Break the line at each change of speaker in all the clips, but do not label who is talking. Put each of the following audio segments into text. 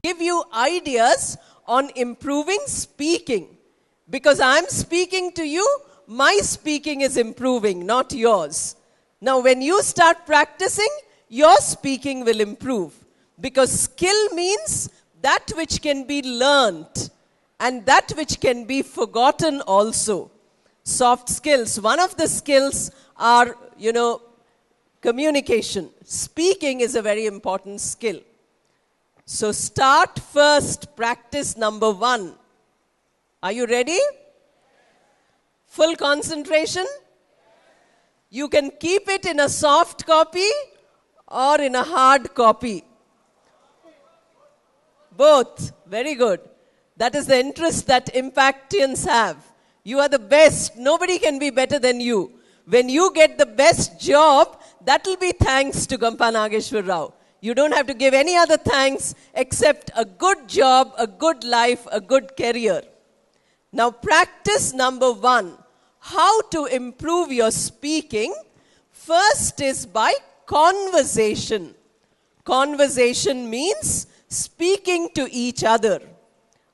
give you ideas on improving speaking. Because I'm speaking to you, my speaking is improving, not yours. Now, when you start practicing, your speaking will improve. Because skill means that which can be learnt and that which can be forgotten also. Soft skills. One of the skills are, communication. Speaking is a very important skill. So start first, practice number 1. Are you ready? Full concentration? You can keep it in a soft copy or in a hard copy. Both. Very good. That is the interest that Impactians have. You are the best. Nobody can be better than you. When you get the best job, that will be thanks to 𝗵𝗵 Nageshwar Rao. You don't have to give any other thanks except a good job, a good life, a good career. Now practice number 1. How to improve your speaking? First is by conversation. Conversation means speaking to each other.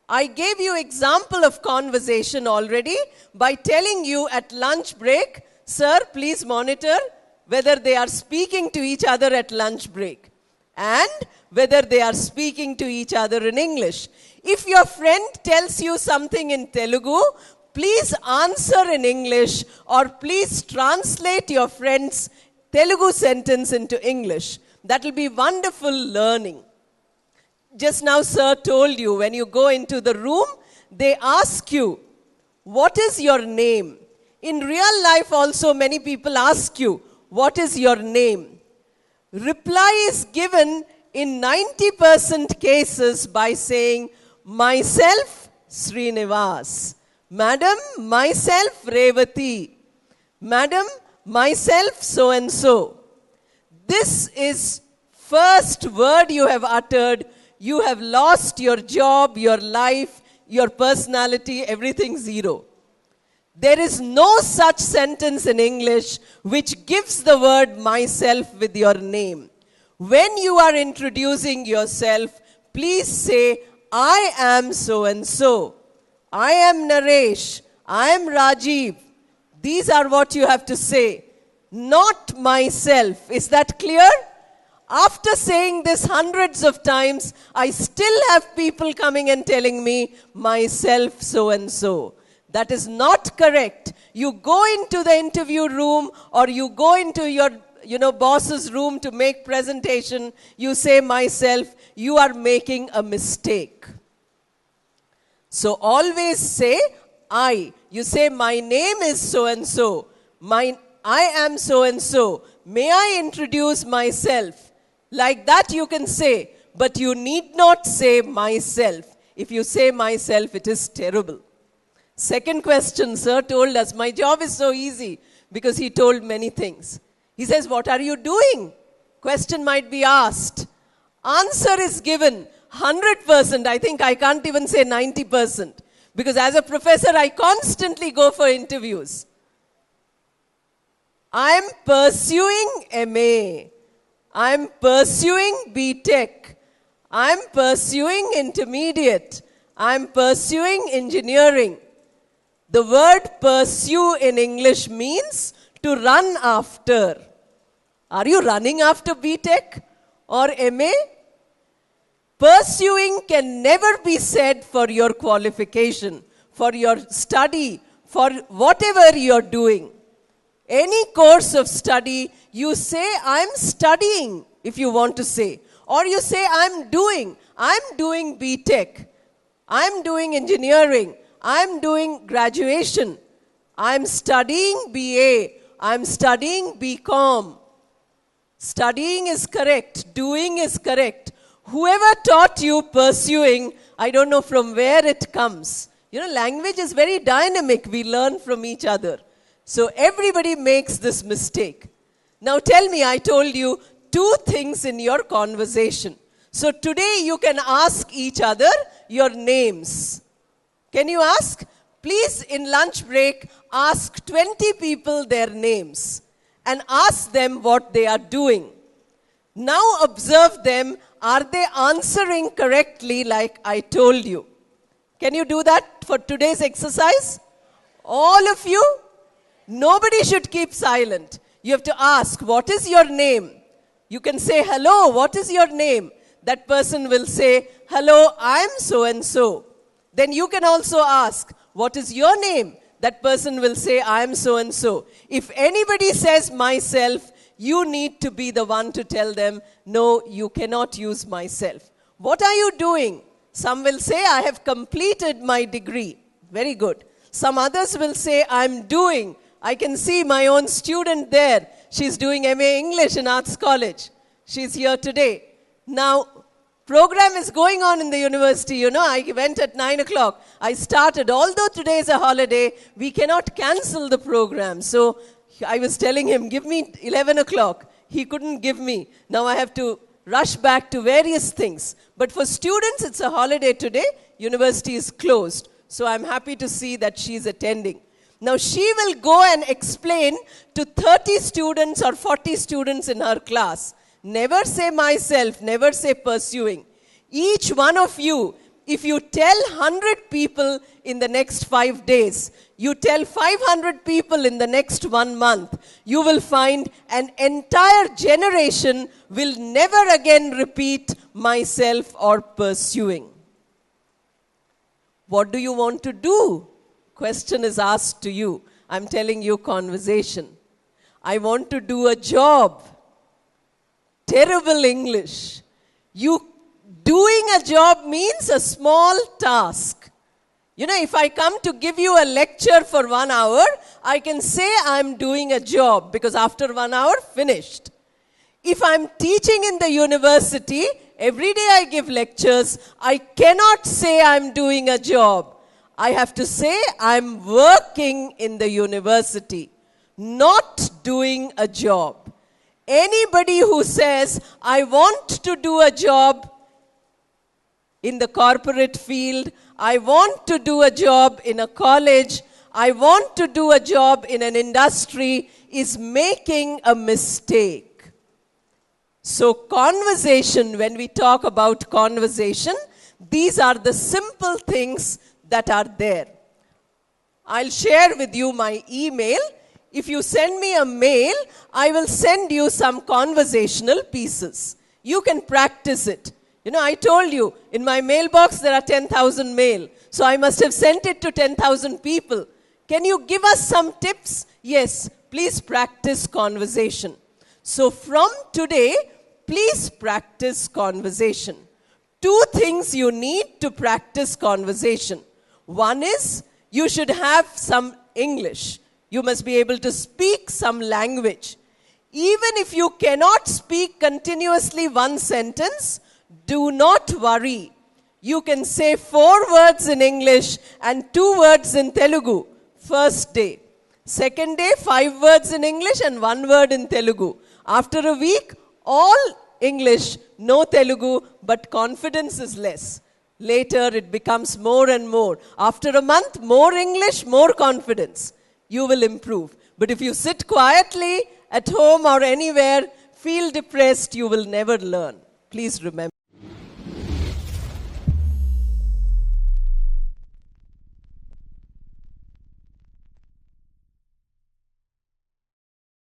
I gave you example of conversation already by telling you at lunch break, sir, please monitor whether they are speaking to each other at lunch break and whether they are speaking to each other in English. If your friend tells you something in Telugu, please answer in English or please translate your friend's Telugu sentence into English. That will be wonderful learning. Just now, sir told you, when you go into the room, they ask you, what is your name? In real life also, many people ask you, what is your name? Reply is given in 90% cases by saying, myself, Srinivas. Madam, myself, Revati. Madam, myself, so-and-so. This is first word you have uttered. You have lost your job, your life, your personality, everything zero. There is no such sentence in English which gives the word myself with your name. When you are introducing yourself, please say, I am so-and-so. I am Naresh. I am Rajiv. These are what you have to say. Not myself. Is that clear? After saying this hundreds of times, I still have people coming and telling me, myself so-and-so. That is not correct. You go into the interview room or you go into your boss's room to make presentation, you say myself, you are making a mistake. So always say I. You say my name is so-and-so. I am so-and-so. May I introduce myself? Like that you can say, but you need not say myself. If you say myself, it is terrible. Second question, sir told us, my job is so easy because he told many things. He says, what are you doing? Question might be asked. Answer is given 100%. I think I can't even say 90%. Because as a professor, I constantly go for interviews. I'm pursuing MA. I'm pursuing B.Tech. I'm pursuing intermediate. I'm pursuing engineering. The word pursue in English means to run after. Are you running after B.Tech or MA? Pursuing can never be said for your qualification, for your study, for whatever you're doing. Any course of study, you say, I'm studying, if you want to say. Or you say, I'm doing B.Tech. I'm doing engineering. I'm doing graduation. I'm studying BA. I'm studying BCom. Studying is correct. Doing is correct. Whoever taught you pursuing, I don't know from where it comes. Language is very dynamic. We learn from each other. So everybody makes this mistake. Now tell me, I told you 2 things in your conversation. So today you can ask each other your names. Can you ask? Please, in lunch break, ask 20 people their names and ask them what they are doing. Now observe them are they answering correctly like I told you? Can you do that for today's exercise? All of you? Nobody should keep silent. You have to ask, what is your name? You can say, hello, what is your name? That person will say, hello, I'm so-and-so. Then you can also ask, what is your name? That person will say, I'm so-and-so. If anybody says myself, you need to be the one to tell them, no, you cannot use myself. What are you doing? Some will say, I have completed my degree. Very good. Some others will say, I'm doing. I can see my own student there. She's doing MA English in Arts College. She's here today. Now, program is going on in the university. You know, I went at 9 o'clock. I started. Although today is a holiday, we cannot cancel the program. So I was telling him, give me 11 o'clock. He couldn't give me. Now I have to rush back to various things. But for students, it's a holiday today. University is closed. So I'm happy to see that she's attending. Now she will go and explain to 30 students or 40 students in her class. Never say myself, never say pursuing. Each one of you, if you tell 100 people in the next 5 days, you tell 500 people in the next 1 month, you will find an entire generation will never again repeat myself or pursuing. What do you want to do? Question is asked to you. I'm telling you conversation. I want to do a job. Terrible English. You doing a job means a small task. You know, if I come to give you a lecture for 1 hour, I can say I'm doing a job because after 1 hour, finished. If I'm teaching in the university, every day I give lectures, I cannot say I'm doing a job. I have to say I'm working in the university, not doing a job. Anybody who says, I want to do a job in the corporate field, I want to do a job in a college, I want to do a job in an industry, is making a mistake. So conversation, when we talk about conversation, these are the simple things that are there. I'll share with you my email. If you send me a mail, I will send you some conversational pieces. You can practice it. You know, I told you, in my mailbox there are 10,000 mail. So I must have sent it to 10,000 people. Can you give us some tips? Yes, please practice conversation. So from today, please practice conversation. 2 things you need to practice conversation. One is, you should have some English. You must be able to speak some language. Even if you cannot speak continuously one sentence, do not worry. You can say 4 words in English and 2 words in Telugu. First day. Second day, 5 words in English and 1 word in Telugu. After a week, all English, no Telugu, but confidence is less. Later, it becomes more and more. After a month, more English, more confidence. You will improve. But if you sit quietly at home or anywhere, feel depressed, you will never learn. Please remember.